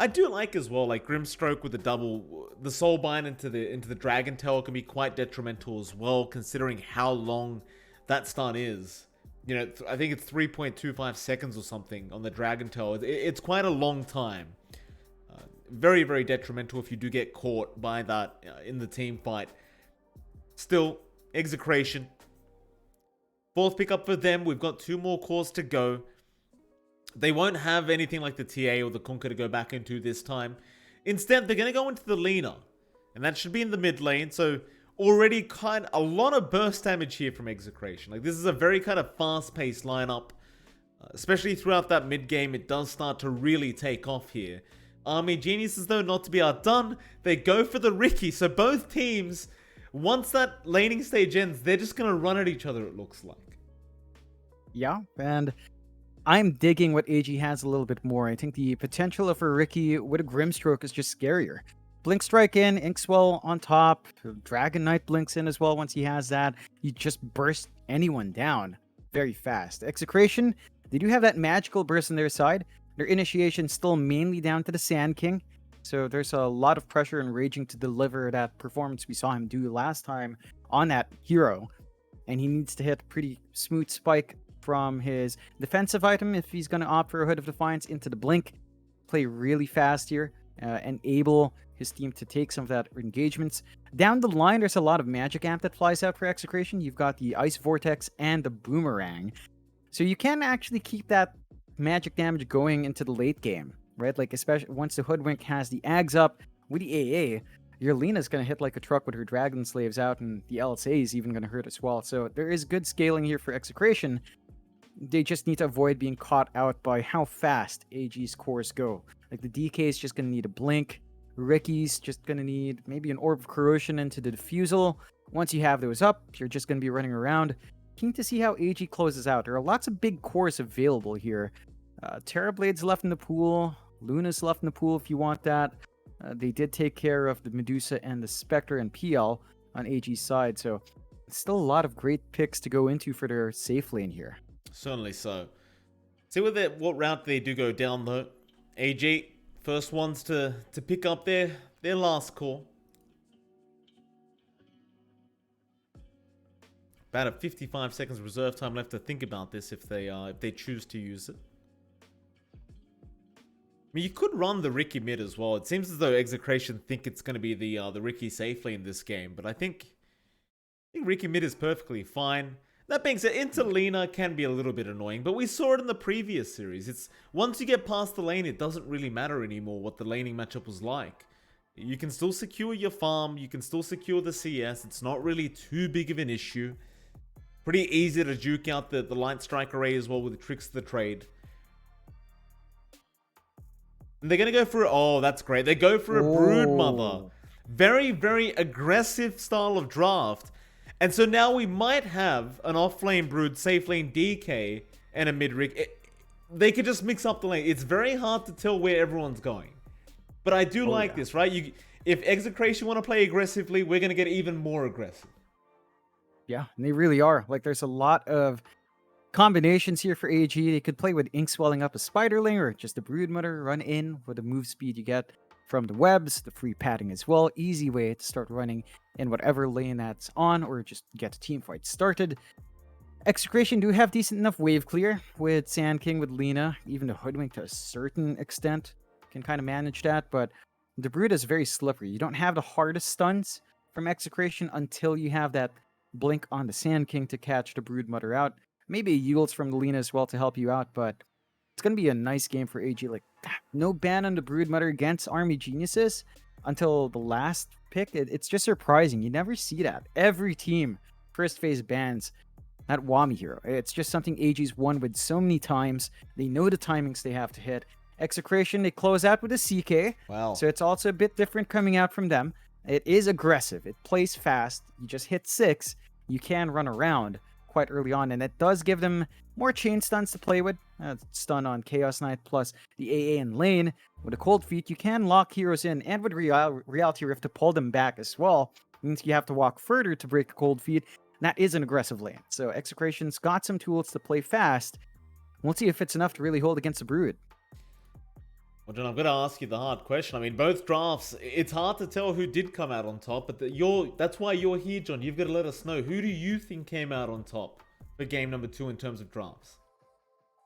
I do like as well, like Grimstroke with the Soulbind into the Dragon Tail can be quite detrimental as well, considering how long that stun is. You know, I think it's 3.25 seconds or something on the Dragon Tail. It's quite a long time. Very, very detrimental if you do get caught by that in the team fight. Still, Execration. Fourth pickup for them. We've got 2 more cores to go. They won't have anything like the TA or the Conquer to go back into this time. Instead, they're going to go into the Lina. And that should be in the mid lane. So already a lot of burst damage here from Execration. Like, this is a very kind of fast-paced lineup. Especially throughout that mid game, it does start to really take off here. Army Geniuses, though, not to be outdone, they go for the Riki. So both teams, once that laning stage ends, they're just going to run at each other, it looks like. Yeah, and I'm digging what AG has a little bit more. I think the potential of a Riki with a Grimstroke is just scarier. Blink Strike in, Inkswell on top, Dragon Knight blinks in as well once he has that. You just burst anyone down very fast. Execration, they do have that magical burst on their side. Their initiation still mainly down to the Sand King. So there's a lot of pressure and raging to deliver that performance we saw him do last time on that hero. And he needs to hit a pretty smooth spike from his defensive item if he's going to opt for a Hood of Defiance into the Blink. Play really fast here, enable his team to take some of that engagements. Down the line, there's a lot of magic amp that flies out for Execration. You've got the Ice Vortex and the Boomerang. So you can actually keep that magic damage going into the late game, right? Like, especially once the Hoodwink has the Ags up with the AA, your Lina's going to hit like a truck with her Dragon Slaves out, and the LSA is even going to hurt as well. So there is good scaling here for Execration. They just need to avoid being caught out by how fast AG's cores go. Like, the DK is just going to need a Blink. Riki's just going to need maybe an Orb of Corrosion into the Diffusal. Once you have those up, you're just going to be running around. Keen to see how AG closes out. There are lots of big cores available here. Terrablade's left in the pool. Luna's left in the pool if you want that. They did take care of the Medusa and the Spectre and PL on AG's side, so still a lot of great picks to go into for their safe lane here. Certainly so. See what route they do go down though. AG, first ones to pick up their last core. About a 55 seconds reserve time left to think about this if they choose to use it. I mean, you could run the Riki mid as well. It seems as though Execration think it's going to be the Riki safely in this game, but I think Riki mid is perfectly fine. That being said, into Lina can be a little bit annoying, but we saw it in the previous series. It's once you get past the lane, it doesn't really matter anymore what the laning matchup was like. You can still secure your farm, you can still secure the CS. It's not really too big of an issue. Pretty easy to juke out the Light Strike array as well with the Tricks of the Trade. And they're going to go for, oh, that's great. They go for a Broodmother. Very, very aggressive style of draft. And so now we might have an off-lane Brood, safe lane DK, and a mid-rig. They could just mix up the lane. It's very hard to tell where everyone's going. But I do like this, right? If Execration want to play aggressively, we're going to get even more aggressive. Yeah, and they really are. Like, there's a lot of combinations here for AG. They could play with Ink Swelling up a Spiderling or just a Broodmother, run in with the move speed you get from the webs, the free padding as well. Easy way to start running in whatever lane that's on, or just get a team fight started. Execration do have decent enough wave clear with Sand King, with Lina. Even the Hoodwink to a certain extent can kind of manage that, but the Brood is very slippery. You don't have the hardest stuns from Execration until you have that Blink on the Sand King to catch the Broodmother out. Maybe a Yields from the Lina as well to help you out, but it's going to be a nice game for AG. Like, no ban on the Broodmother against Army Geniuses until the last pick. It's just surprising. You never see that. Every team first phase bans that Wami hero. It's just something AG's won with so many times. They know the timings they have to hit. Execration, they close out with a CK. Wow. So it's also a bit different coming out from them. It is aggressive. It plays fast. You just hit 6. You can run around quite early on, and it does give them more chain stuns to play with. Stun on Chaos Knight plus the AA in lane. With a Cold Feet, you can lock heroes in, and with Reality Rift to pull them back as well. Means you have to walk further to break a Cold Feet. That is an aggressive lane. So Execration's got some tools to play fast. We'll see if it's enough to really hold against the Brood. Well, John, I'm going to ask you the hard question. I mean, both drafts, it's hard to tell who did come out on top, but that's why you're here, John. You've got to let us know. Who do you think came out on top for game number 2 in terms of drafts?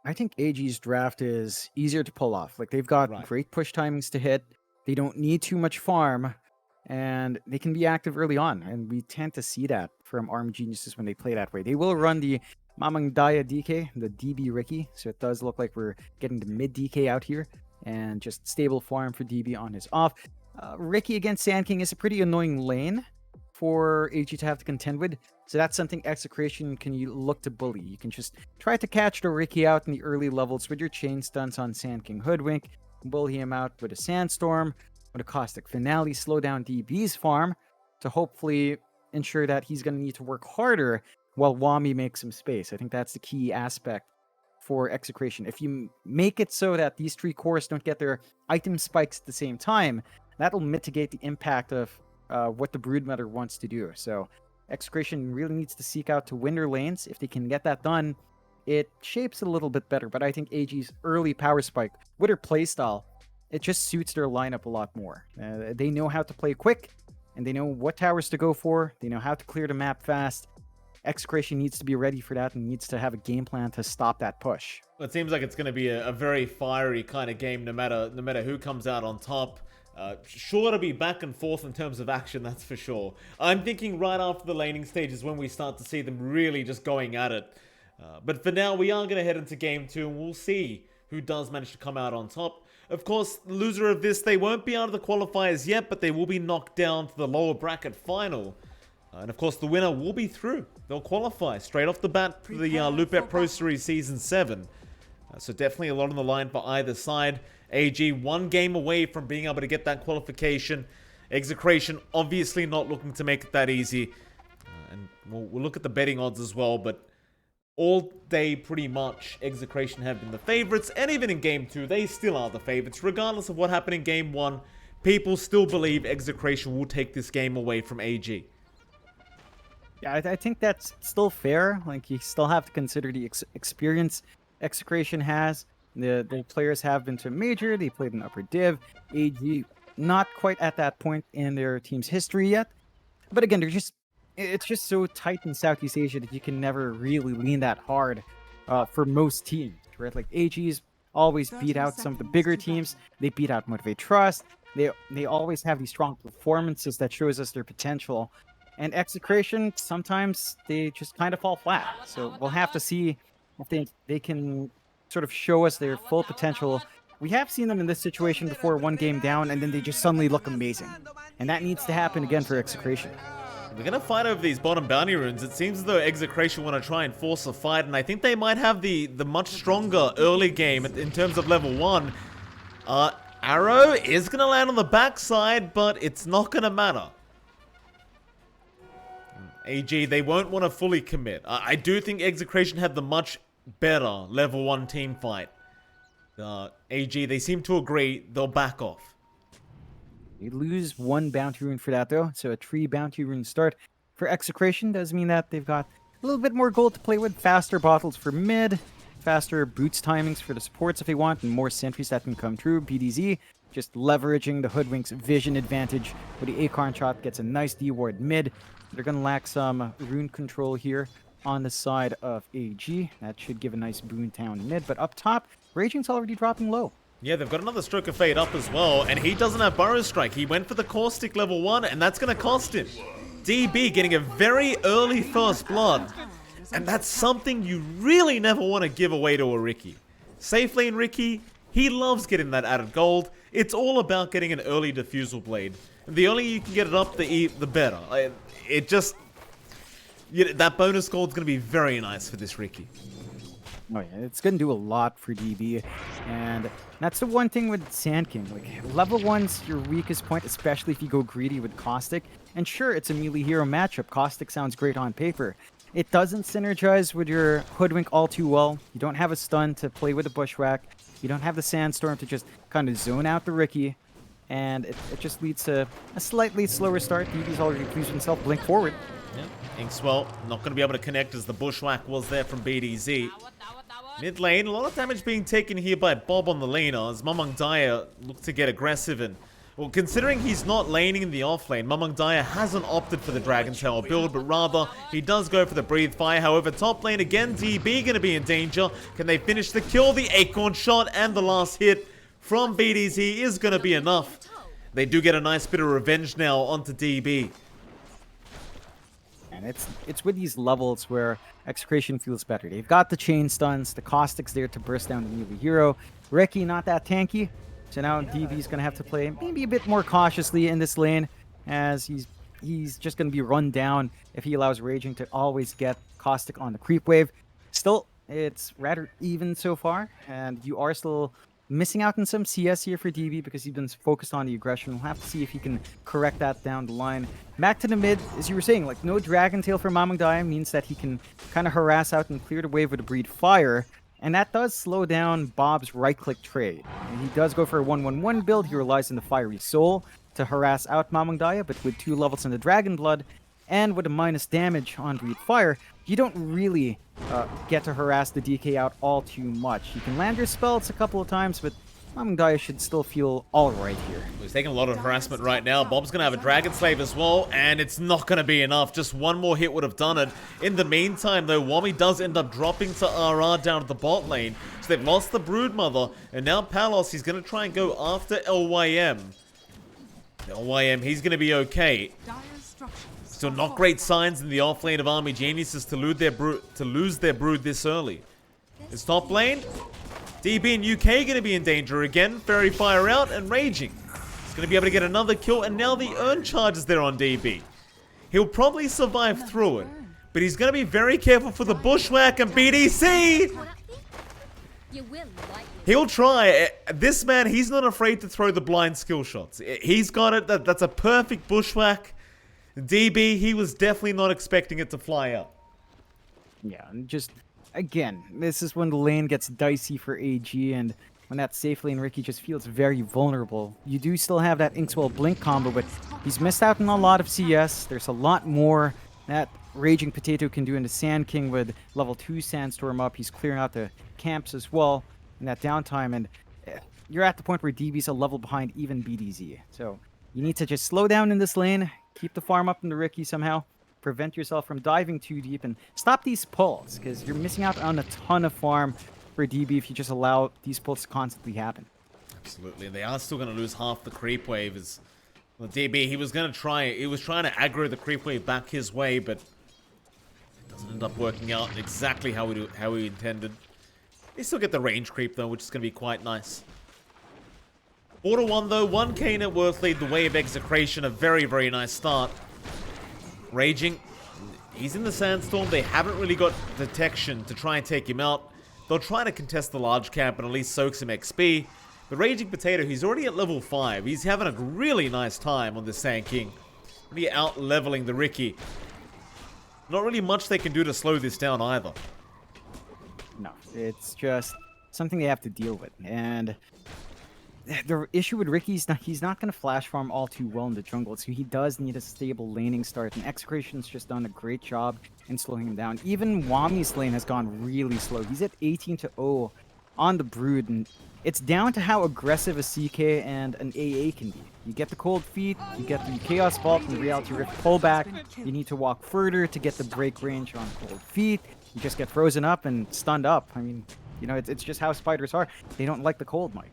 I think AG's draft is easier to pull off. Like, they've got Right. great push timings to hit. They don't need too much farm, and they can be active early on. And we tend to see that from ARM geniuses when they play that way. They will run the Mamang Daya DK, the DB Ricky. So it does look like we're getting the mid DK out here, and just stable farm for DB on his off. Ricky against Sand King is a pretty annoying lane for AG to have to contend with. So that's something Execration can look to bully. You can just try to catch the Ricky out in the early levels with your chain stunts on Sand King Hoodwink, bully him out with a Sandstorm, with a Caustic Finale, slow down DB's farm to hopefully ensure that he's going to need to work harder while Wami makes some space. I think that's the key aspect for Execration. If you make it so that these 3 cores don't get their item spikes at the same time, that'll mitigate the impact of what the Broodmother wants to do. So Execration really needs to seek out to win their lanes. If they can get that done, it shapes it a little bit better. But I think AG's early power spike with her playstyle, it just suits their lineup a lot more. They know how to play quick, and they know what towers to go for. They know how to clear the map fast. Execration needs to be ready for that and needs to have a game plan to stop that push. Well, it seems like it's going to be a very fiery kind of game, no matter who comes out on top. Sure to be back and forth in terms of action, that's for sure. I'm thinking right after the laning stage is when we start to see them really just going at it. But for now, we are going to head into game 2, and we'll see who does manage to come out on top. Of course, the loser of this, they won't be out of the qualifiers yet, but they will be knocked down to the lower bracket final. And of course, the winner will be through. They'll qualify straight off the bat for the Lupet Pro Series Season 7. So definitely a lot on the line for either side. AG 1 game away from being able to get that qualification. Execration obviously not looking to make it that easy. And we'll look at the betting odds as well, but all day pretty much Execration have been the favorites, and even in game 2 they still are the favorites. Regardless of what happened in game 1, people still believe Execration will take this game away from AG. Yeah, I think that's still fair. Like, you still have to consider the experience Execration has. The players have been to a major, they played in upper div. AG not quite at that point in their team's history yet. But again, it's just so tight in Southeast Asia that you can never really lean that hard for most teams, right? Like, AG's always beat out some of the bigger teams. They beat out Motivate Trust. They always have these strong performances that shows us their potential. And Execration, sometimes they just kind of fall flat. So we'll have to see if they can sort of show us their full potential. We have seen them in this situation before, 1 game down, and then they just suddenly look amazing. And that needs to happen again for Execration. We're going to fight over these bottom bounty runes. It seems as though Execration want to try and force a fight, and I think they might have the much stronger early game in terms of level 1. Arrow is going to land on the backside, but it's not going to matter. AG, they won't want to fully commit. I do think Execration have the much better level 1 team fight. AG, they seem to agree they'll back off. They lose 1 bounty rune for that, though. So a 3 bounty rune start for Execration does mean that they've got a little bit more gold to play with. Faster bottles for mid, faster boots timings for the supports if they want, and more sentries that can come through. BDZ just leveraging the Hoodwink's vision advantage with the Acorn shot, gets a nice D-ward mid. They're going to lack some rune control here on the side of AG. That should give a nice Boomtown mid, but up top, Raging's already dropping low. Yeah, they've got another Stroke of Fate up as well, and he doesn't have Burrow Strike. He went for the Caustic level 1, and that's going to cost him. DB getting a very early first blood, and that's something you really never want to give away to a Ricky. Safe lane Ricky, he loves getting that added gold. It's all about getting an early Diffusal Blade. The earlier you can get it up, the better. It just... that bonus gold's going to be very nice for this Ricky. Oh yeah, it's going to do a lot for DB, and that's the one thing with Sand King. Like, level 1's your weakest point, especially if you go greedy with Caustic. And sure, it's a melee hero matchup. Caustic sounds great on paper. It doesn't synergize with your Hoodwink all too well. You don't have a stun to play with a Bushwhack. You don't have the Sandstorm to just kind of zone out the Ricky. And it just leads to a slightly slower start. DB's already pleased with himself. Blink forward. Yeah. Inkswell not going to be able to connect as the Bushwhack was there from BDZ. Mid lane, a lot of damage being taken here by Bob on the laner as Mamang Daya look to get aggressive and, well, considering he's not laning in the off lane, Mamang Daya hasn't opted for the Dragon Tower build, but rather he does go for the Breathe Fire. However, top lane again, DB going to be in danger. Can they finish the kill? The Acorn shot and the last hit from BDZ is going to be enough. They do get a nice bit of revenge now onto DB. And it's with these levels where Execration feels better. They've got the chain stuns, the Caustic's there to burst down the melee hero. Reki not that tanky, so now DB's gonna have to play maybe a bit more cautiously in this lane, as he's just gonna be run down if he allows Raging to always get Caustic on the creep wave. Still, it's rather even so far, and you are still missing out on some CS here for DB because he's been focused on the aggression. We'll have to see if he can correct that down the line. Back to the mid, as you were saying, like no Dragon Tail for Mamang Daya means that he can kind of harass out and clear the wave with a Breed Fire, and that does slow down Bob's right-click trade. And he does go for a 1-1-1 build. He relies on the Fiery Soul to harass out Mamang Daya, but with 2 levels in the Dragon Blood and with a minus damage on Breed Fire, you don't really get to harass the DK out all too much. You can land your spells a couple of times, but Mamang Daya should still feel alright here. He's taking a lot of harassment right now. Bob's going to have a Dragon Slave as well, and it's not going to be enough. Just one more hit would have done it. In the meantime, though, Wami does end up dropping to RR down at the bot lane. So they've lost the Broodmother, and now Palos, he's going to try and go after LYM. LYM, he's going to be okay. Still not great signs in the off lane of Army Geniuses to lose their brood this early. It's top lane. DB and UK going to be in danger again. Fairy Fire out and Raging. He's going to be able to get another kill, and now the Urn Charge is there on DB. He'll probably survive through it, but he's going to be very careful for the Bushwhack and BDC. He'll try. This man, he's not afraid to throw the blind skill shots. He's got it. That's a perfect Bushwhack. DB, he was definitely not expecting it to fly out. Yeah, and just, again, this is when the lane gets dicey for AG, and when that safe lane Riki just feels very vulnerable. You do still have that Inkswell Blink combo, but he's missed out on a lot of CS. There's a lot more that Raging Potato can do in the Sand King with level 2 Sandstorm up. He's clearing out the camps as well in that downtime, and you're at the point where DB's a level behind even BDZ. So you need to just slow down in this lane, keep the farm up in the Riki somehow, prevent yourself from diving too deep, and stop these pulls, because you're missing out on a ton of farm for DB if you just allow these pulls to constantly happen. Absolutely, and they are still going to lose half the creep wave. As well, DB, he was trying to aggro the creep wave back his way, but it doesn't end up working out exactly how he intended. They still get the range creep though, which is going to be quite nice. 4-1 though, 1k net worth lead the way of Execration. A very, very nice start. Raging, he's in the Sandstorm. They haven't really got detection to try and take him out. They'll try to contest the large camp and at least soak some XP. But Raging Potato, he's already at level 5. He's having a really nice time on the Sand King. Really out-leveling the Riki. Not really much they can do to slow this down either. No, it's just something they have to deal with. And the issue with Riki is he's not going to flash farm all too well in the jungle, so he does need a stable laning start, and Execration's just done a great job in slowing him down. Even Wami's lane has gone really slow. He's at 18-0 on the Brood, and it's down to how aggressive a CK and an AA can be. You get the Cold Feet, you get the Chaos Vault and the Reality Rift pullback, you need to walk further to get the break range on Cold Feet, you just get frozen up and stunned up. I mean, you know, it's just how spiders are. They don't like the cold, Mike.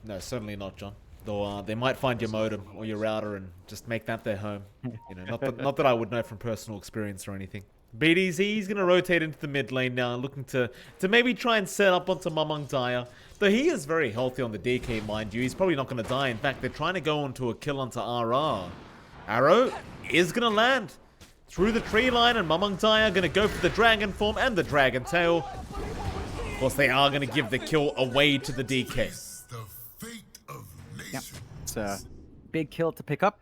No, certainly not, John. Though they might find your modem or your router and just make that their home. You know, not that I would know from personal experience or anything. BDZ is going to rotate into the mid lane now, looking to maybe try and set up onto Mamang Daya. Though he is very healthy on the DK, mind you. He's probably not going to die. In fact, they're trying to go onto a kill onto RR. Arrow is going to land through the tree line, and Mamang Daya going to go for the dragon form and the dragon tail. Of course, they are going to give the kill away to the DK. Yeah, it's a big kill to pick up.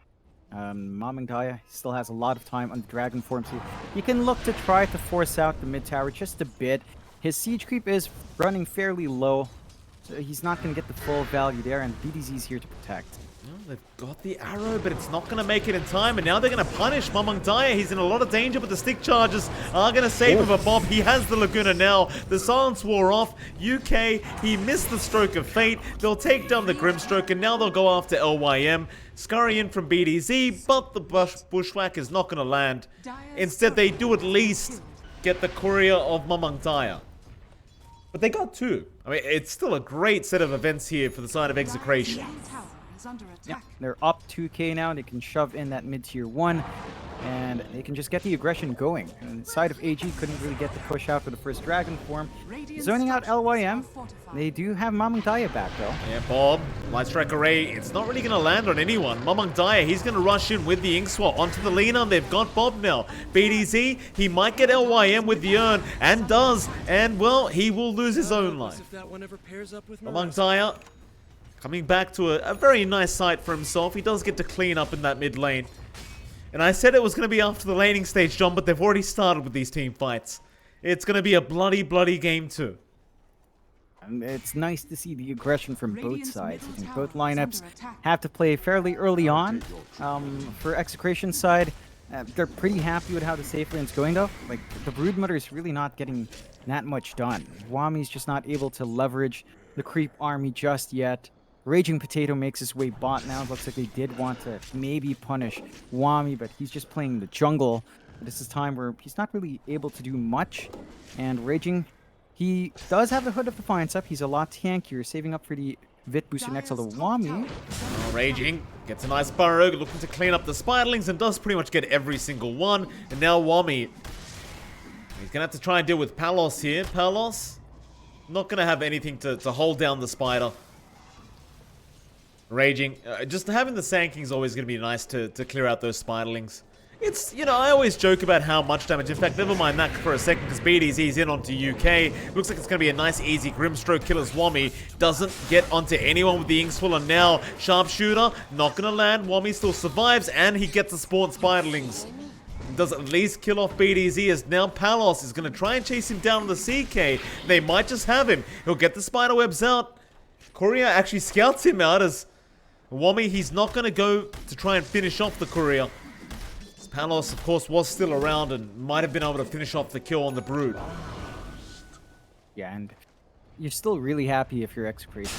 Mamang Daya still has a lot of time on the dragon form, so you can look to try to force out the mid tower just a bit. His siege creep is running fairly low, So he's not going to get the full value there, and BDZ's here to protect. Well, they've got the arrow, but it's not going to make it in time, and now they're going to punish Mamang Daya. He's in a lot of danger, but the stick charges are going to save him. But Bob, he has the Laguna now. The silence wore off. UK, he missed the stroke of fate. They'll take down the Grimstroke, and now they'll go after LYM. Scurry in from BDZ, but the bushwhack is not going to land. Instead, they do at least get the courier of Mamang Daya. But they got two. I mean, it's still a great set of events here for the side of Execration. Yeah, they're up 2k now. They can shove in that mid-tier 1, and they can just get the aggression going. And the side of AG couldn't really get the push out for the first Dragon form. Zoning out LYM. They do have Mamang Daya back, though. Yeah, Bob, Light Strike Array, it's not really going to land on anyone. Mamang Daya, he's going to rush in with the Inkswell onto the Lina. They've got Bob now. BDZ, he might get LYM with the Urn, and does. And, well, he will lose his own life. Mamang Daya coming back to a very nice site for himself. He does get to clean up in that mid lane. And I said it was going to be after the laning stage, John, but they've already started with these team fights. It's going to be a bloody game too. And it's nice to see the aggression from both sides. I think both lineups have to play fairly early on. For Execration's side, they're pretty happy with how the safe lane's going, though. Like, the Broodmother is really not getting that much done. Wami's just not able to leverage the creep army just yet. Raging Potato makes his way bot now. It looks like they did want to maybe punish Wami, but he's just playing the jungle. This is time where he's not really able to do much. And Raging, he does have the Hood of Defiance up. He's a lot tankier, saving up for the Vit booster next to the Wami. Raging gets a nice burrow, looking to clean up the Spiderlings, and does pretty much get every single one. And now Wami, he's going to have to try and deal with Palos here. Palos, not going to have anything to hold down the Spider. Raging, just having the Sand King is always going to be nice to clear out those Spiderlings. It's, you know, I always joke about how much damage. In fact, never mind that for a second, because BDZ's in onto UK. Looks like it's going to be a nice, easy Grimstroke kill as Wami doesn't get onto anyone with the Inkswell. And now, Sharpshooter, not going to land. Wami still survives, and he gets the spawn Spiderlings. Does at least kill off BDZ, as now Palos is going to try and chase him down on the CK. They might just have him. He'll get the spiderwebs out. Courier actually scouts him out as Wami, he's not going to go to try and finish off the Courier. Palos, of course, was still around and might have been able to finish off the kill on the Brood. Yeah, and you're still really happy if you're Execration.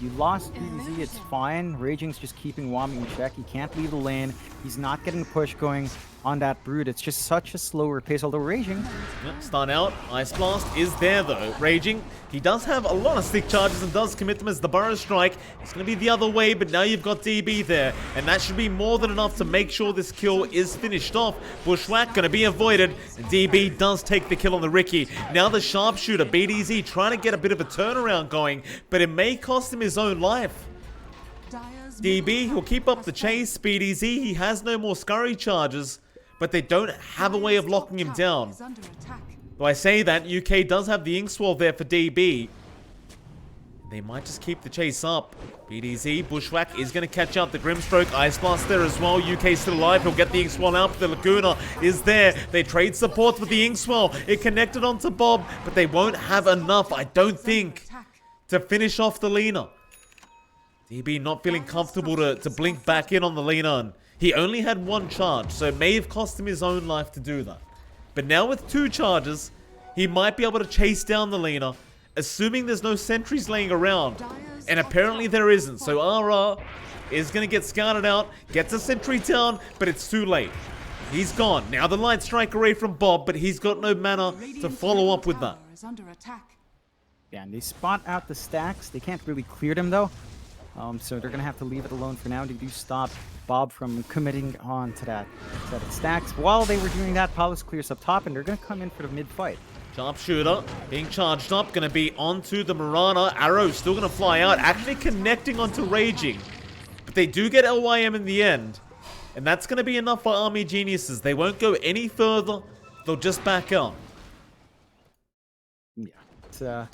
You lost BZ, it's fine. Raging's just keeping Wami in check. He can't leave the lane. He's not getting the push going on that Brood. It's just such a slower pace, although Raging... Yep, stun out. Ice Blast is there, though. Raging, he does have a lot of stick charges and does commit them as the Burrow Strike. It's going to be the other way, but now you've got DB there, and that should be more than enough to make sure this kill is finished off. Bushwhack going to be avoided, and DB does take the kill on the Ricky. Now the Sharpshooter, BDZ, trying to get a bit of a turnaround going, but it may cost him his own life. DB, he'll keep up the chase. BDZ, he has no more scurry charges, but they don't have a way of locking him down. Though I say that, UK does have the Inkswell there for DB. They might just keep the chase up. BDZ, Bushwhack is going to catch out the Grimstroke. Ice Blast there as well. UK still alive. He'll get the Inkswell out. The Laguna is there. They trade supports with the Inkswell. It connected onto Bob, but they won't have enough, I don't think, to finish off the Lina. DB not feeling comfortable to blink back in on the Lina, and he only had one charge, so it may have cost him his own life to do that. But now with two charges, he might be able to chase down the Lina, assuming there's no sentries laying around. And apparently there isn't, so RR is going to get scouted out, gets a sentry down, but it's too late. He's gone. Now the Light Strike Array from Bob, but he's got no mana to follow up with that. Yeah, and they spot out the stacks. They can't really clear them, though. So they're going to have to leave it alone for now. They do stop Bob from committing on to that set of stacks. While they were doing that, Palos clears up top, and they're going to come in for the mid-fight. Sharpshooter being charged up, going to be onto the Marana. Arrow still going to fly out, actually connecting onto Raging. But they do get LYM in the end, and that's going to be enough for Army Geniuses. They won't go any further. They'll just back out. Yeah,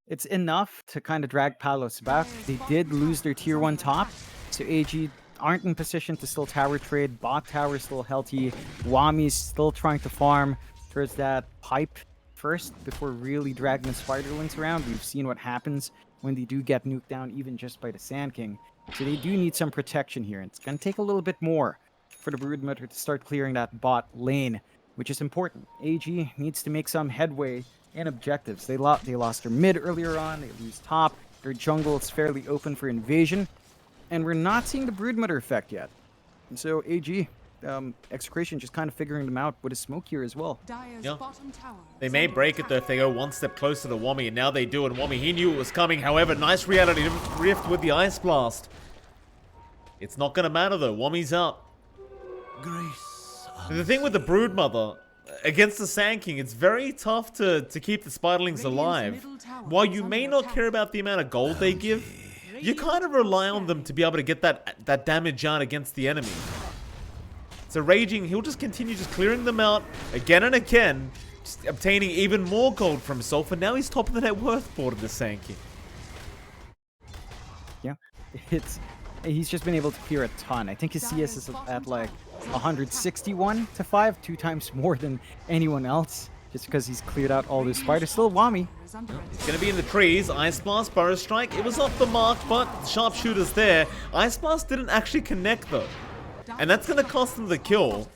it's enough to kind of drag Palos back. They did lose their tier 1 top, so AG aren't in position to still tower trade. Bot tower is still healthy. Wami's still trying to farm towards that pipe first before really dragging the Spiderlings around. We've seen what happens when they do get nuked down, even just by the Sand King. So they do need some protection here. It's going to take a little bit more for the Broodmother to start clearing that bot lane, which is important. AG needs to make some headway in objectives. They lost their mid earlier on. They lose top. Their jungle is fairly open for invasion. And we're not seeing the Broodmother effect yet. And so AG, Execration just kind of figuring them out with a smoke here as well. Yeah. They may break it though if they go one step closer to Wommy, and now they do, and Wommy, he knew it was coming. However, nice reality rift with the Ice Blast. It's not going to matter though. Wommy's up. The thing with the Broodmother, against the Sand King, it's very tough to keep the Spiderlings alive. While you may not care about the amount of gold they give, you kind of rely on them to be able to get that damage out against the enemy. So Raging, he'll just continue just clearing them out again and again, just obtaining even more gold for himself, and now he's top of the net worth board of the Sand King. Yeah, he's just been able to clear a ton. I think his CS is at like 161 to 5, 2 times more than anyone else, just because he's cleared out all those spiders. Still Wommy. He's going to be in the trees. Ice Blast, Burrow Strike. It was off the mark, but Sharpshooter's there. Ice Blast didn't actually connect though, and that's going to cost them the kill.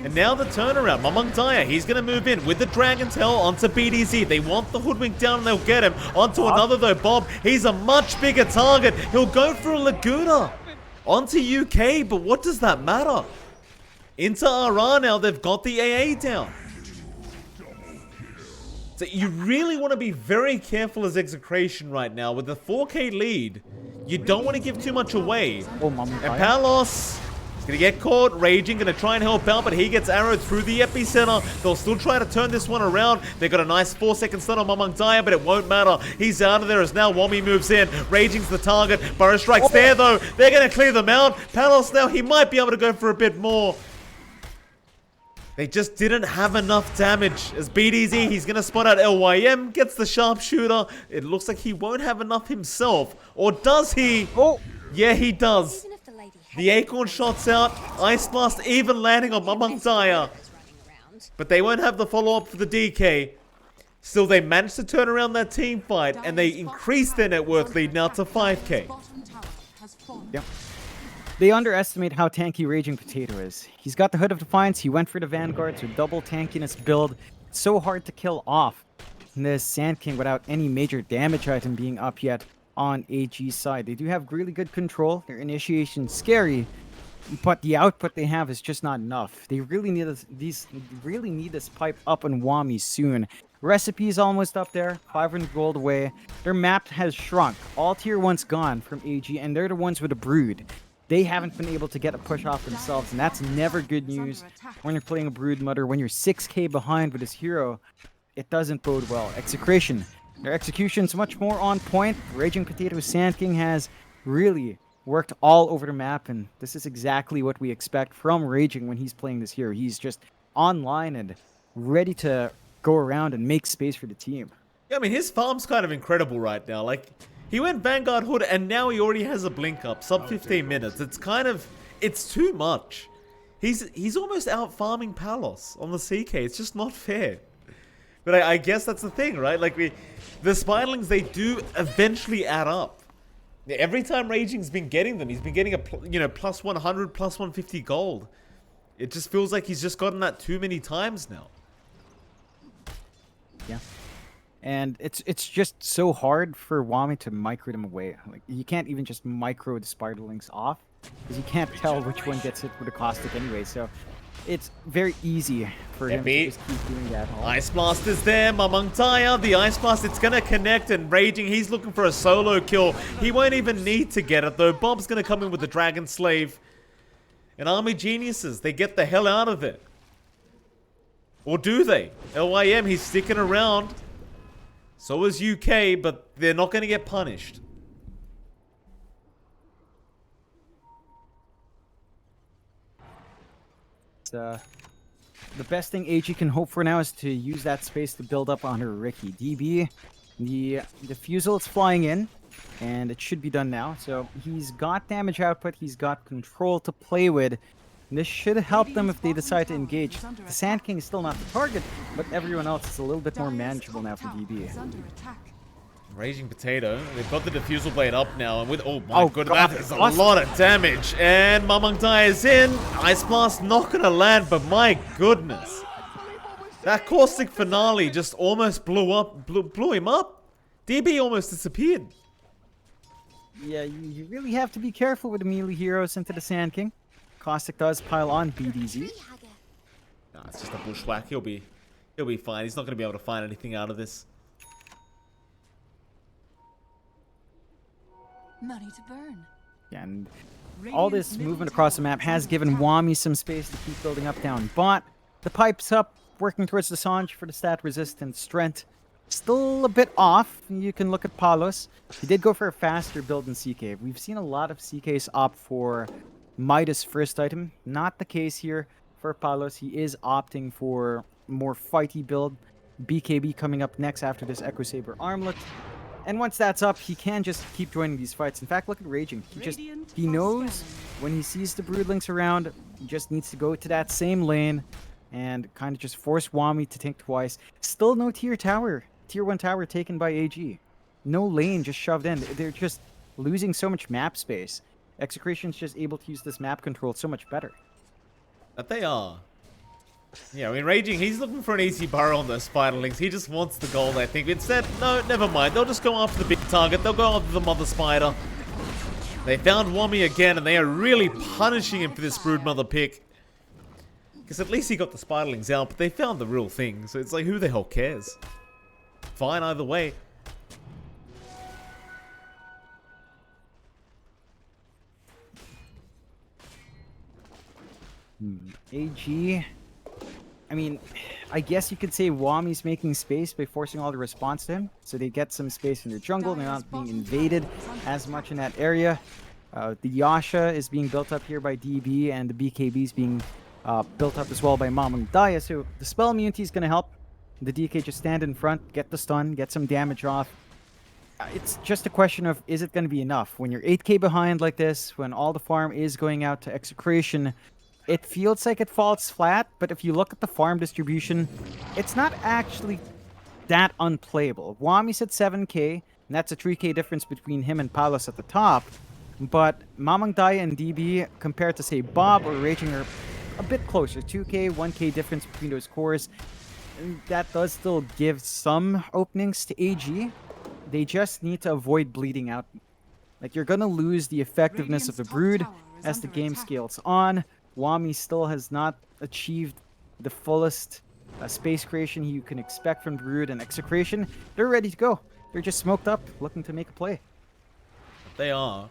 And now the turnaround. Mamang Daya, he's going to move in with the Dragon Tail onto BDZ. They want the Hoodwink down and they'll get him. Onto another though, Bob. He's a much bigger target. He'll go for a Laguna. Onto UK, but what does that matter? Into RR now, they've got the AA down. So you really want to be very careful as Execration right now. With the 4K lead, you don't want to give too much away. Oh, and Palos is going to get caught. Raging going to try and help out, but he gets arrowed through the epicenter. They'll still try to turn this one around. They got a nice 4-second stun on Mamang Daya, but it won't matter. He's out of there as now Wommy moves in. Raging's the target. Burrow Strike's there though. They're going to clear them out. Palos now, he might be able to go for a bit more. They just didn't have enough damage. As BDZ, he's going to spot out LYM, gets the Sharpshooter. It looks like he won't have enough himself. Or does he? Oh, yeah, he does. The Acorn shots out. Ice Blast even landing on Mamang Daya. But they won't have the follow-up for the DK. Still, they managed to turn around that team fight, and they increased their net worth lead now to 5K. Yep. They underestimate how tanky Raging Potato is. He's got the Hood of Defiance, he went for the Vanguard, so double tankiness build. It's so hard to kill off this Sand King without any major damage item being up yet on AG's side. They do have really good control, their initiation's scary, but the output they have is just not enough. They really need this pipe up on Wommy soon. Recipe's almost up there, 500 gold away. Their map has shrunk. All tier 1's gone from AG, and they're the ones with a Brood. They haven't been able to get a push off themselves, and that's never good news when you're playing a Broodmother. When you're 6k behind with this hero, it doesn't bode well. Execration. Their execution's much more on point. Raging Potato Sand King has really worked all over the map, and this is exactly what we expect from Raging when he's playing this hero. He's just online and ready to go around and make space for the team. Yeah, I mean, his farm's kind of incredible right now. Like, he went Vanguard Hood, and now he already has a blink up, sub 15 minutes. It's kind of, it's too much. He's almost out farming Palos on the CK. It's just not fair. But I guess that's the thing, right? Like, the Spiderlings, they do eventually add up. Every time Raging's been getting them, he's been getting a, plus 100, plus 150 gold. It just feels like he's just gotten that too many times now. Yeah. And it's just so hard for Wommy to micro them away. Like, you can't even just micro the Spiderlings off, because you can't tell which one gets hit with a caustic anyway. So it's very easy for him to just keep doing that. Ice Blast is there, Mamang Daya. The Ice Blast, it's going to connect, and Raging, he's looking for a solo kill. He won't even need to get it though. Bob's going to come in with the Dragon Slave. And Army Geniuses, they get the hell out of it. Or do they? LYM, he's sticking around. So is UK, but they're not going to get punished. The best thing AG can hope for now is to use that space to build up on her Ricky. DB, the Diffusal is flying in, and it should be done now. So he's got damage output, he's got control to play with. And this should help them if they decide to engage. The Sand King is still not the target, but everyone else is a little bit more manageable now for DB. Raging Potato. They've got the Diffusal Blade up now, and with oh my goodness, God, that is a awesome. lot of damage. And Mamang Dai is in. Ice Blast not gonna land, but my goodness, that caustic finale just almost blew him up. DB almost disappeared. Yeah, you really have to be careful with the melee heroes into the Sand King. Caustic does pile on BDZ. Nah, it's just a bushwhack. He'll be fine. He's not gonna be able to find anything out of this. Money to burn. Yeah, and all this movement across the map has given Wami some space to keep building up down bot. The pipe's up, working towards the Sanj for the stat resistance strength. Still a bit off. You can look at Palos. He did go for a faster build than CK. We've seen a lot of CKs opt for Midas first item. Not the case here for Palos. He is opting for more fighty build. BKB coming up next after this Echo Saber armlet. And once that's up, he can just keep joining these fights. In fact, look at Raging. He knows when he sees the Broodlings around, he just needs to go to that same lane and kind of just force Wami to think twice. Still no tier 1 tower taken by AG. No lane just shoved in. They're just losing so much map space. Execration's just able to use this map control so much better. That they are. Yeah, I mean, Raging, he's looking for an easy burrow on those Spiderlings. He just wants the gold, I think. Instead, no, never mind. They'll just go after the big target. They'll go after the Mother Spider. They found Wami again, and they are really punishing him for this Broodmother pick. Because at least he got the Spiderlings out, but they found the real thing. So it's like, who the hell cares? Fine either way. AG... I mean, I guess you could say Wami's making space by forcing all the response to him. So they get some space in their jungle. They're not being invaded as much in that area. The Yasha is being built up here by DB, and the BKB is being built up as well by Mamang Daya. So the spell immunity is going to help. The DK just stand in front, get the stun, get some damage off. It's just a question of, is it going to be enough? When you're 8k behind like this, when all the farm is going out to Execration, it feels like it falls flat, but if you look at the farm distribution, it's not actually that unplayable. Wami's at 7k, and that's a 3k difference between him and Palos at the top. But Mamang Daya and DB, compared to, say, Bob or Raging, are a bit closer. 2k, 1k difference between those cores. And that does still give some openings to AG. They just need to avoid bleeding out. Like, you're going to lose the effectiveness of the Brood as the game scales on. Wami still has not achieved the fullest space creation you can expect from Brood and Execration. They're ready to go. They're just smoked up, looking to make a play. They are.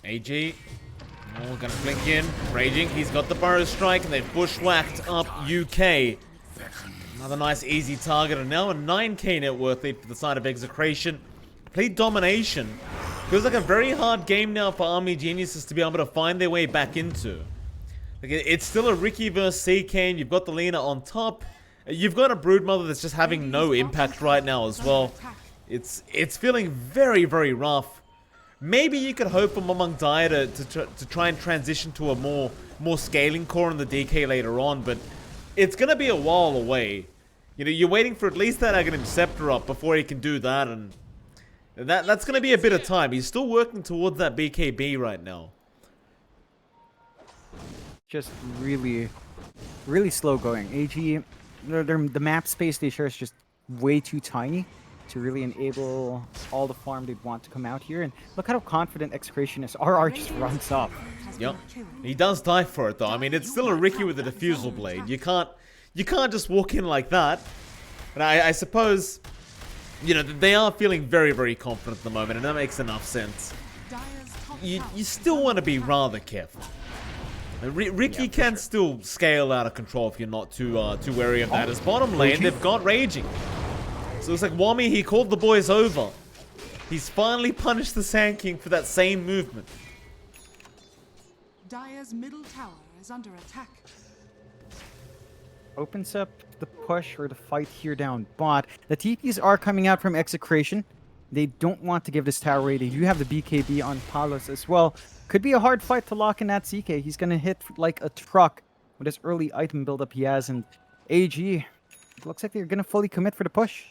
AG. Oh, gonna blink in. Raging. He's got the Burrow Strike, and they've bushwhacked up UK. Another nice easy target, and now a 9k net worth lead for the side of Execration. Complete domination. Feels like a very hard game now for Army Geniuses to be able to find their way back into. Like, it's still a Ricky versus CK, and you've got the Lena on top. You've got a Broodmother that's just having no impact right now as well. It's feeling very, very rough. Maybe you could hope for Mamang Daya to try and transition to a more scaling core in the DK later on, but it's gonna be a while away. You know, you're waiting for at least that Aghanim Scepter up before he can do that, and that's going to be a bit of time. He's still working towards that BKB right now. Just really, really slow going. AG, the map space they share is just way too tiny to really enable all the farm they'd want to come out here. And look how confident Execration is. RR just runs up. Yep. He does die for it though. I mean, it's still a Ricky with a Diffusal Blade. You can't just walk in like that. And I suppose, you know, they are feeling very, very confident at the moment, and that makes enough sense. You still want to be rather careful. Ricky can still scale out of control if you're not too wary of that. As bottom lane, they've got Raging. So it's like Wami, he called the boys over. He's finally punished the Sand King for that same movement. Dire's middle tower is under attack. Opens up the push or the fight here down bot. The TPs are coming out from Execration. They don't want to give this tower away. They do have the BKB on Palos as well. Could be a hard fight to lock in that CK. He's going to hit like a truck with this early item buildup he has. And AG, it looks like they're going to fully commit for the push.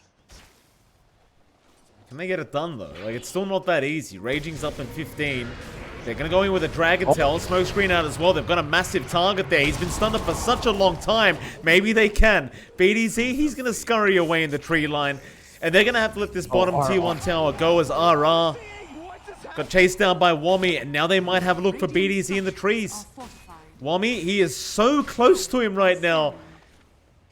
Can they get it done, though? Like, it's still not that easy. Raging's up in 15. They're going to go in with a Dragon Tail. Smoke screen out as well. They've got a massive target there. He's been stunned up for such a long time. Maybe they can. BDZ, he's going to scurry away in the tree line. And they're going to have to let this bottom T1 tower go as RR got chased down by Wommy. And now they might have a look for BDZ in the trees. Wommy, he is so close to him right now.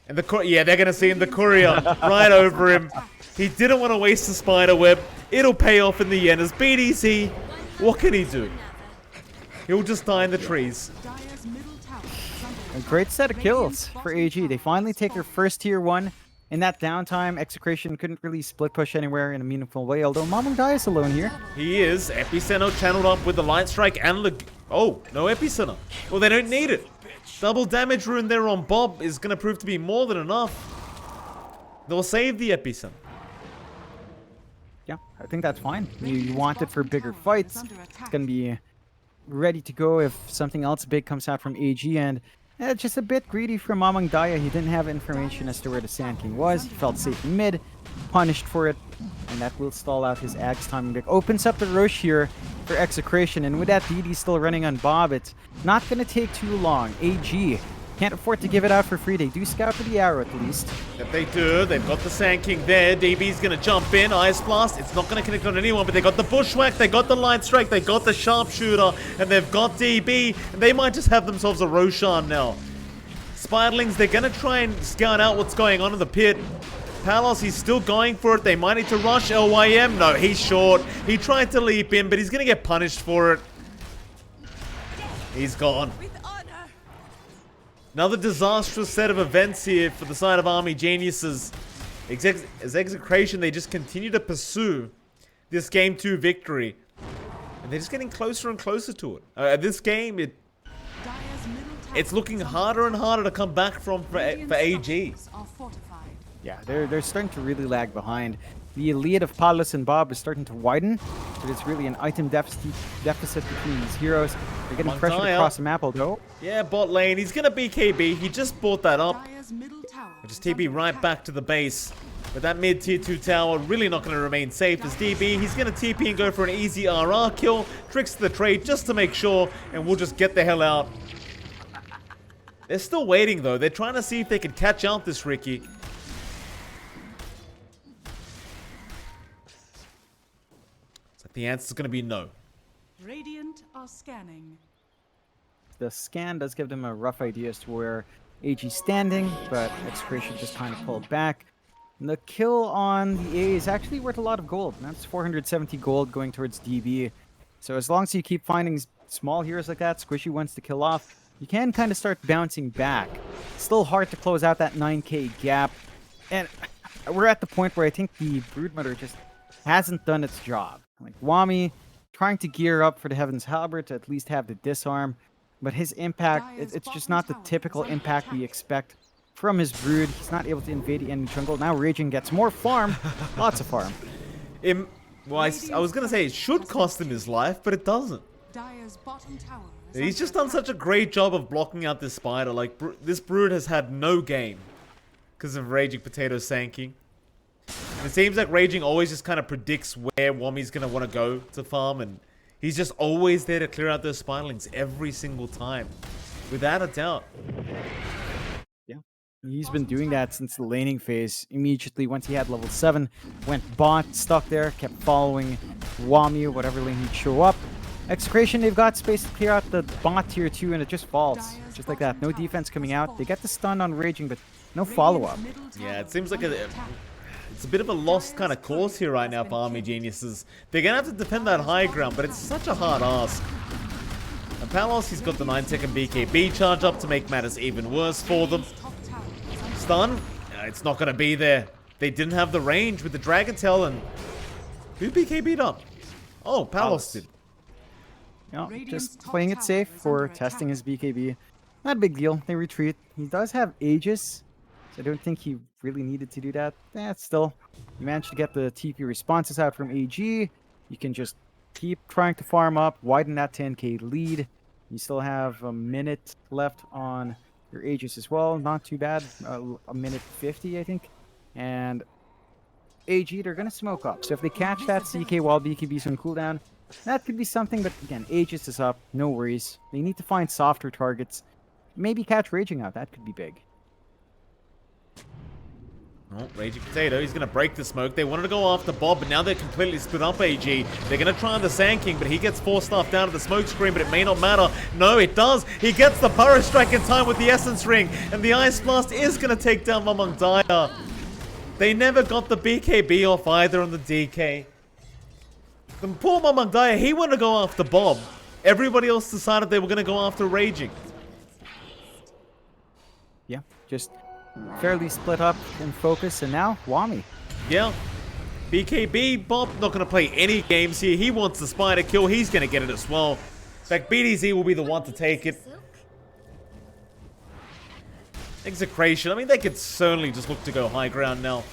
And yeah, they're going to see him, the courier, right over him. He didn't want to waste the spider web. It'll pay off in the end as BDZ. What can he do? He'll just die in the trees. A great set of kills for AG. They finally take their first tier 1. In that downtime, Execration couldn't really split push anywhere in a meaningful way, although Mamang is alone here. He is. Epicenter channeled up with the Light Strike and oh, no Epicenter. Well, they don't need it. Double damage rune there on Bob is going to prove to be more than enough. They'll save the Epicenter. Yeah, I think that's fine. You want it for bigger fights. It's going to be ready to go if something else big comes out from AG. And just a bit greedy from Mamang Daya. He didn't have information as to where the Sand King was. He felt safe in mid, punished for it. And that will stall out his Axe timing big. Opens up the Roche here for Execration. And with that DD still running on Bob, it's not going to take too long. AG can't afford to give it out for free. They do scout for the arrow at least. If they do, they've got the Sand King there. DB's going to jump in. Ice Blast. It's not going to connect on anyone, but they got the Bushwhack, they got the Light Strike, they got the Sharpshooter, and they've got DB. And they might just have themselves a Roshan now. Spiderlings, they're going to try and scout out what's going on in the pit. Palos, he's still going for it. They might need to rush LYM. No, he's short. He tried to leap in, but he's going to get punished for it. He's gone. Another disastrous set of events here for the side of Army Geniuses. As Execration, they just continue to pursue this Game 2 victory. And they're just getting closer and closer to it. This game, it's looking harder and harder to come back from for AG. Yeah, they're starting to really lag behind. The lead of Palos and Bob is starting to widen. So there's really an item deficit between these heroes. They're getting pressured across the map, though. Yeah, bot lane. He's going to BKB. He just bought that up. Just TP right back to the base. But that mid tier 2 tower really not going to remain safe as DB. He's going to TP and go for an easy RR kill. Tricks the trade just to make sure. And we'll just get the hell out. They're still waiting, though. They're trying to see if they can catch out this Ricky. The answer is going to be no. Radiant are scanning. The scan does give them a rough idea as to where AG's standing, but Execration just kind of pulled back. And the kill on the A is actually worth a lot of gold. That's 470 gold going towards DB. So as long as you keep finding small heroes like that, squishy ones to kill off, you can kind of start bouncing back. Still hard to close out that 9k gap. And we're at the point where I think the Broodmother just hasn't done its job. Like Wami trying to gear up for the Heaven's Halberd to at least have the disarm, but his impact, it's just not the typical impact we expect from his Brood. He's not able to invade the enemy jungle. Now Raging gets more farm, lots of farm. Well, I was going to say it should cost him his life, but it doesn't. He's just done such a great job of blocking out this spider. Like, this Brood has had no game because of Raging Potato Sanking. It seems like Raging always just kind of predicts where Wami's going to want to go to farm, and he's just always there to clear out those spiderlings every single time. Without a doubt. Yeah, he's been doing that since the laning phase. Immediately, once he had level 7, went bot, stuck there, kept following Wami, whatever lane he'd show up. Execration, they've got space to clear out the bot tier 2, and it just falls. Just like that. No defense coming out. They get the stun on Raging, but no follow-up. Yeah, it seems like it's a bit of a lost kind of cause here right now for Army Geniuses. They're going to have to defend that high ground, but it's such a hard ask. And Palos, he's got the 9-second BKB charge up to make matters even worse for them. Stun? It's not going to be there. They didn't have the range with the Dragon Tail, and who BKB'd up? Oh, Palos did. Yeah, just playing it safe for testing his BKB. Not a big deal. They retreat. He does have Aegis. I don't think he really needed to do that. Still, you managed to get the TP responses out from AG. You can just keep trying to farm up, widen that 10k lead. You still have a minute left on your Aegis as well. Not too bad. A minute 50, I think. And AG, they're going to smoke up. So if they catch that CK while BKB's on cooldown, that could be something, but again, Aegis is up, no worries. They need to find softer targets. Maybe catch Raging out, that could be big. Oh, Raging Potato, he's going to break the smoke. They wanted to go after Bob, but now they're completely split up, AG. They're going to try on the Sand King, but he gets 4-staff down to the smoke screen, but it may not matter. No, it does. He gets the Burrow Strike in time with the Essence Ring, and the Ice Blast is going to take down Mamang Daya. They never got the BKB off either on the DK. The poor Mamang Daya, he wanted to go after Bob. Everybody else decided they were going to go after Raging. Yeah, just fairly split up in focus, and now Wami. Yeah. BKB, Bob not going to play any games here. He wants the spider kill. He's going to get it as well. In fact, BDZ will be the one to take it. Execration, I mean, they could certainly just look to go high ground now.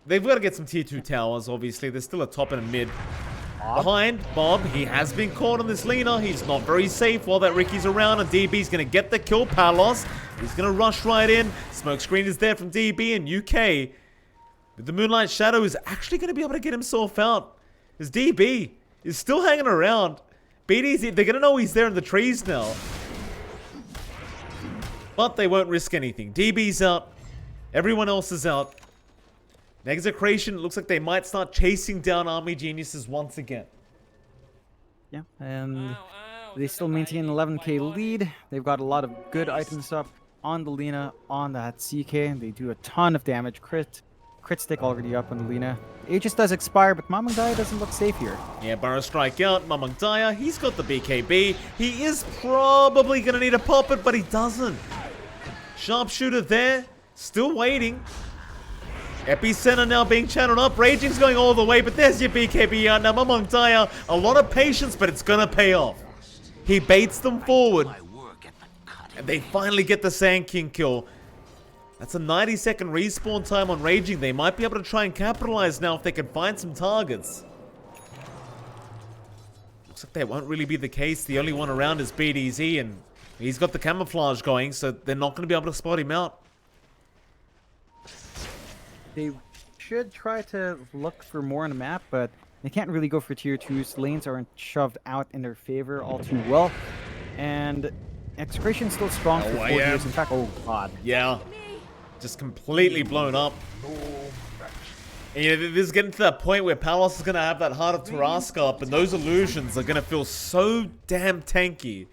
They've got to get some tier 2 towers, obviously. There's still a top and a mid. Behind Bob, he has been caught on this Lina. He's not very safe while that Ricky's around, and DB's going to get the kill. Palos, he's going to rush right in. Smokescreen is there from DB, and UK, but the Moonlight Shadow is actually going to be able to get himself out. His DB is still hanging around. BD's, they're going to know he's there in the trees now. But they won't risk anything. DB's out. Everyone else is out. Execration, looks like they might start chasing down Army Geniuses once again. Yeah, and they still maintain 11k lead. They've got a lot of good items up on the Lina, on that CK. They do a ton of damage. Crit stick already up on the Lina. Aegis does expire, but Mamang Daya doesn't look safe here. Yeah, Burrow Strike out. Mamang Daya, he's got the BKB. He is probably going to need a pop it, but he doesn't. Sharpshooter there, still waiting. Epicenter now being channeled up. Raging's going all the way, but there's your BKB out. Now Mamang Daya, a lot of patience, but it's gonna pay off. He baits them forward, and they finally get the Sand King kill. That's a 90-second respawn time on Raging. They might be able to try and capitalize now if they can find some targets. Looks like that won't really be the case. The only one around is BDZ, and he's got the camouflage going, so they're not going to be able to spot him out. They should try to look for more on the map, but they can't really go for tier 2s. Lanes aren't shoved out in their favor all too well. And Execration's still strong for 4 years. In fact, oh god. Yeah. Just completely blown up. And yeah, this is getting to that point where Palos is going to have that Heart of Tarrasque up, and those illusions are going to feel so damn tanky.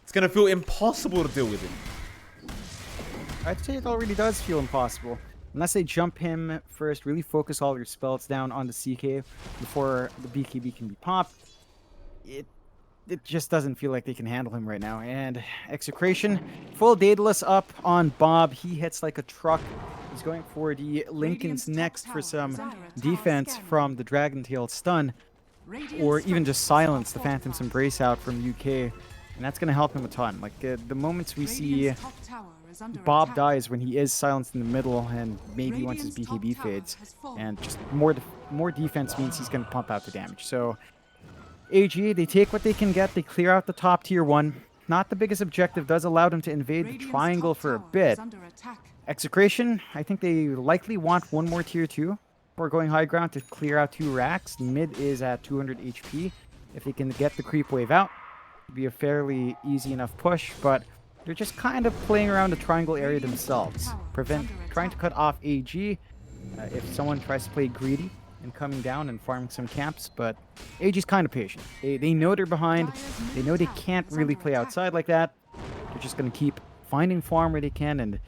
It's going to feel impossible to deal with it. I'd say it already does feel impossible. Unless they jump him first, really focus all your spells down on the CK before the BKB can be popped. It just doesn't feel like they can handle him right now. And Execration, full Daedalus up on Bob. He hits like a truck. He's going for the Lincoln's next for some defense from the Dragon Tail stun. Or even just silence the Phantom's Embrace out from UK. And that's going to help him a ton. Like, the moments we see Bob dies when he is silenced in the middle, and maybe once his BKB fades, and just more defense means he's going to pump out the damage. So AG, they take what they can get. They clear out the top tier 1. Not the biggest objective, does allow them to invade the triangle for a bit. Execration, I think they likely want one more tier 2 before going high ground to clear out 2 racks. Mid is at 200 HP. If they can get the creep wave out, it'd be a fairly easy enough push, but they're just kind of playing around the triangle area themselves. Trying to cut off AG if someone tries to play greedy and coming down and farming some camps, but AG's kind of patient. They know they're behind. They know they can't really play outside like that. They're just going to keep finding farm where they can and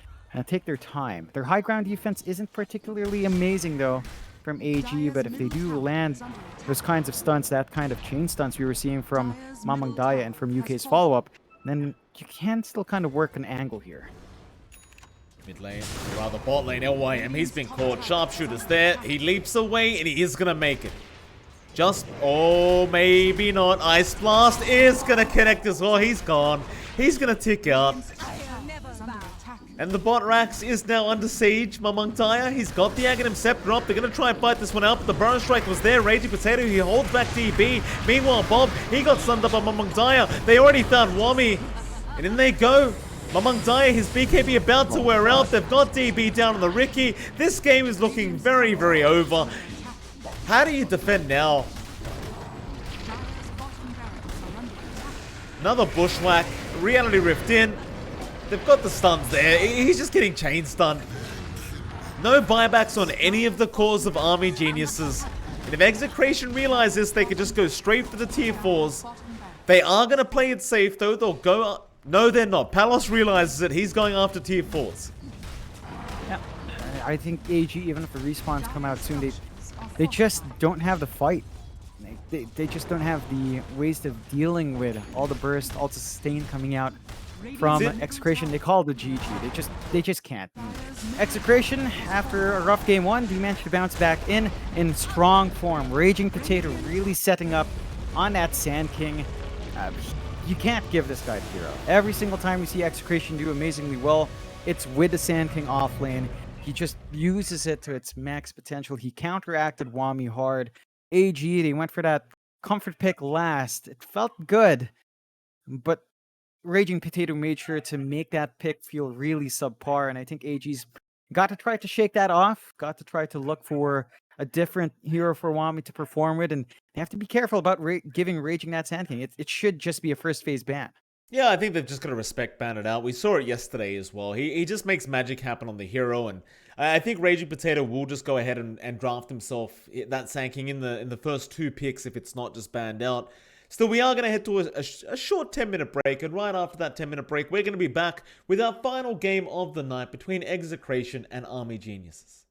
take their time. Their high ground defense isn't particularly amazing, though, from AG, but if they do land those kinds of stunts, that kind of chain stunts we were seeing from Mamang Daya and from UK's follow-up, then you can still kind of work an angle here. Mid lane, or rather bot lane, LYM, he's been caught. Sharpshooter's there. He leaps away, and he is going to make it. Just, oh, maybe not. Ice Blast is going to connect as well. He's gone. He's going to tick out. And the bot Rax is now under siege. Mamang Daya, he's got the Aghanim Scepter up. They're going to try and fight this one out, but the Burrow Strike was there. Raging Potato, he holds back DB. Meanwhile, Bob, he got stunned up on Mamang Daya. They already found Wami. And in they go. Among Dyer, his BKB about to wear out. They've got DB down on the Ricky. This game is looking very, very over. How do you defend now? Another bushwhack. Reality Rift in. They've got the stuns there. He's just getting chain stunned. No buybacks on any of the cores of Army Geniuses. And if Execration realize this, they could just go straight for the tier 4s. They are going to play it safe, though. They'll go... No, they're not. Palos realizes it. He's going after tier 4s. Yeah, I think AG, even if the respawns come out soon, they just don't have the fight. They just don't have the ways of dealing with all the burst, all the sustain coming out from Execration. They call the GG. They just can't. Execration, after a rough game 1, they managed to bounce back in strong form. Raging Potato really setting up on that Sand King. You can't give this guy the hero. Every single time you see Execration do amazingly well, it's with the Sand King off lane. He just uses it to its max potential. He counteracted Wami hard. AG, they went for that comfort pick last. It felt good, but Raging Potato made sure to make that pick feel really subpar, and I think AG's got to try to shake that off, got to try to look for a different hero for Wami to perform with, and they have to be careful about giving Raging that Sand King. It should just be a first phase ban. Yeah, I think they've just got to respect ban it out. We saw it yesterday as well. He just makes magic happen on the hero, and I think Raging Potato will just go ahead and draft himself that Sand King in the first 2 picks if it's not just banned out. Still, we are going to head to a short 10-minute break, and right after that 10-minute break, we're going to be back with our final game of the night between Execration and Army Geniuses.